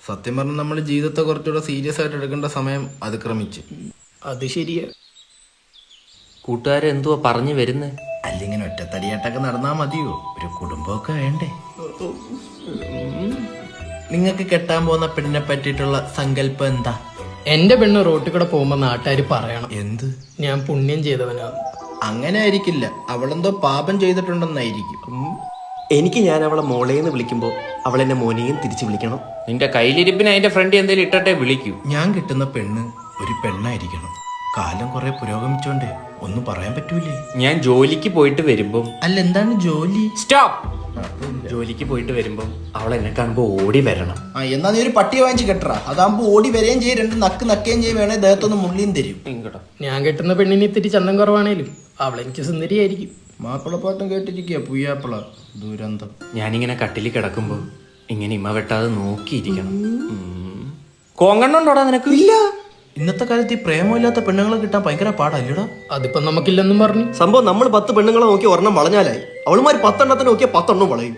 സത്യം പറഞ്ഞാൽ നമ്മൾ ജീവിതത്തെ കുറച്ചുകൂടെ സീരിയസ് ആയിട്ട് എടുക്കേണ്ട സമയം അതിക്രമിച്ചു. അത് ശരിയാ. കൂട്ടുകാരെന്തുവാ പറഞ്ഞു വരുന്നേ? അല്ലെങ്കിൽ ഒറ്റത്തടിയായിട്ടൊക്കെ നടന്നാ മതിയോ? ഒരു കുടുംബമൊക്കെ വേണ്ടേ? നിങ്ങൾക്ക് കെട്ടാൻ പോകുന്ന പെണ്ണിനെ പറ്റിയിട്ടുള്ള സങ്കല്പം എന്താ? എന്റെ പെണ്ണ് റോട്ടിൽ കൂടെ പോകുമ്പോ നാട്ടുകാർ പറയണം എന്ത്? ഞാൻ പുണ്യം ചെയ്തവനാണ്. അങ്ങനെ ആയിരിക്കില്ല, അവളെന്തോ പാപം ചെയ്തിട്ടുണ്ടെന്നായിരിക്കും. എനിക്ക് ഞാൻ അവളെ മോളേന്ന് വിളിക്കുമ്പോൾ അവൾ എന്നെ മോനെയും തിരിച്ചു വിളിക്കണം. നിന്റെ കയ്യിലിരിപ്പിന് അതിന്റെ ഫ്രണ്ട് എന്തേലും ഇട്ടട്ടെ വിളിക്കൂ. ഞാൻ കിട്ടുന്ന പെണ്ണ് ഒരു പെണ്ണായിരിക്കണം. കാലം കുറെ പുരോഗമിച്ചോണ്ടേ ഒന്നും പറയാൻ പറ്റൂലേ. ഞാൻ ജോലിക്ക് പോയിട്ട് വരുമ്പം അല്ല, എന്താണ് ജോലി? സ്റ്റോപ്പ്. ജോലിക്ക് പോയിട്ട് വരുമ്പം അവൾ എന്നെ കാണുമ്പോ ഓടി വരണം. എന്നാ നീ ഒരു പട്ടിയെ വാങ്ങിച്ച് കെട്ടറാ. അതാകുമ്പോ ഓടി വരെയും ചെയ്യും, രണ്ട് നക്കുകയും ചെയ്യും, വേണേ ദേഹത്തൊന്ന് മുള്ളിയും തരും. ഞാൻ കെട്ടുന്ന പെണ്ണിന് ഇത്തിരി ചന്തം കുറവാണേലും അവളെനിക്ക് സുന്ദരിയായിരിക്കും. മാപ്പിളപ്പാട്ടും കേട്ടിരിക്കുക പുയ്യാപ്പിള ദുരന്തം. ഞാനിങ്ങനെ കട്ടിലിൽ കിടക്കുമ്പോ ഇങ്ങനെ ഇമ്മ വെട്ടാതെ നോക്കിയിരിക്കണം. കോങ്കണ്ണുണ്ടോടാ നിനക്ക്? ഇല്ല. ഇന്നത്തെ കാലത്ത് ഈ പ്രേമമില്ലാത്ത പെണ്ണുങ്ങളെ കിട്ടാൻ ഭയങ്കര പാടല്ലടാ. അതിപ്പോ നമുക്കില്ലെന്നും പറഞ്ഞു. സംഭവം നമ്മൾ 10 പെണ്ണുങ്ങളെ നോക്കി ഒരെണ്ണം വളഞ്ഞാലായി. അവളുമാര് 10 എണ്ണത്തിന് നോക്കിയാൽ 10 എണ്ണം വളയും.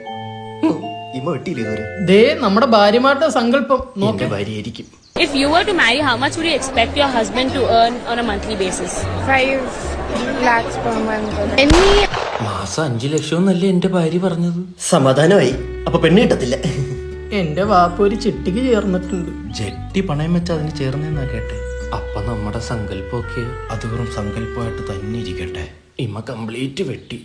ഇമ്മ വെട്ടിയില്ലേ ഇതുവരെ? ദേ നമ്മുടെ ഭാര്യമാരുടെ സങ്കല്പം എന്റെ ഭാര്യയായിരിക്കും. If you were to marry, how much would you expect your husband to earn on a monthly basis? 5 lakhs per month. മാസം 5 ലക്ഷം എന്നല്ലേ എന്റെ ഭാര്യ പറഞ്ഞത്? സമാധാനമായി. അപ്പൊ പെണ്ണ് കിട്ടത്തില്ല. എന്റെ വാപ്പ ഒരു ചിട്ടിക്ക് ചേർന്നിട്ടുണ്ട്. ജെട്ടി പണയം വെച്ച് അതിന് ചേർന്നെന്നാ കേട്ടെ. അപ്പൊ നമ്മുടെ സങ്കല്പമൊക്കെ അത് വെറും സങ്കല്പമായിട്ട് തന്നെ ഇരിക്കട്ടെ. ഇമ്മ കംപ്ലീറ്റ് വെട്ടി.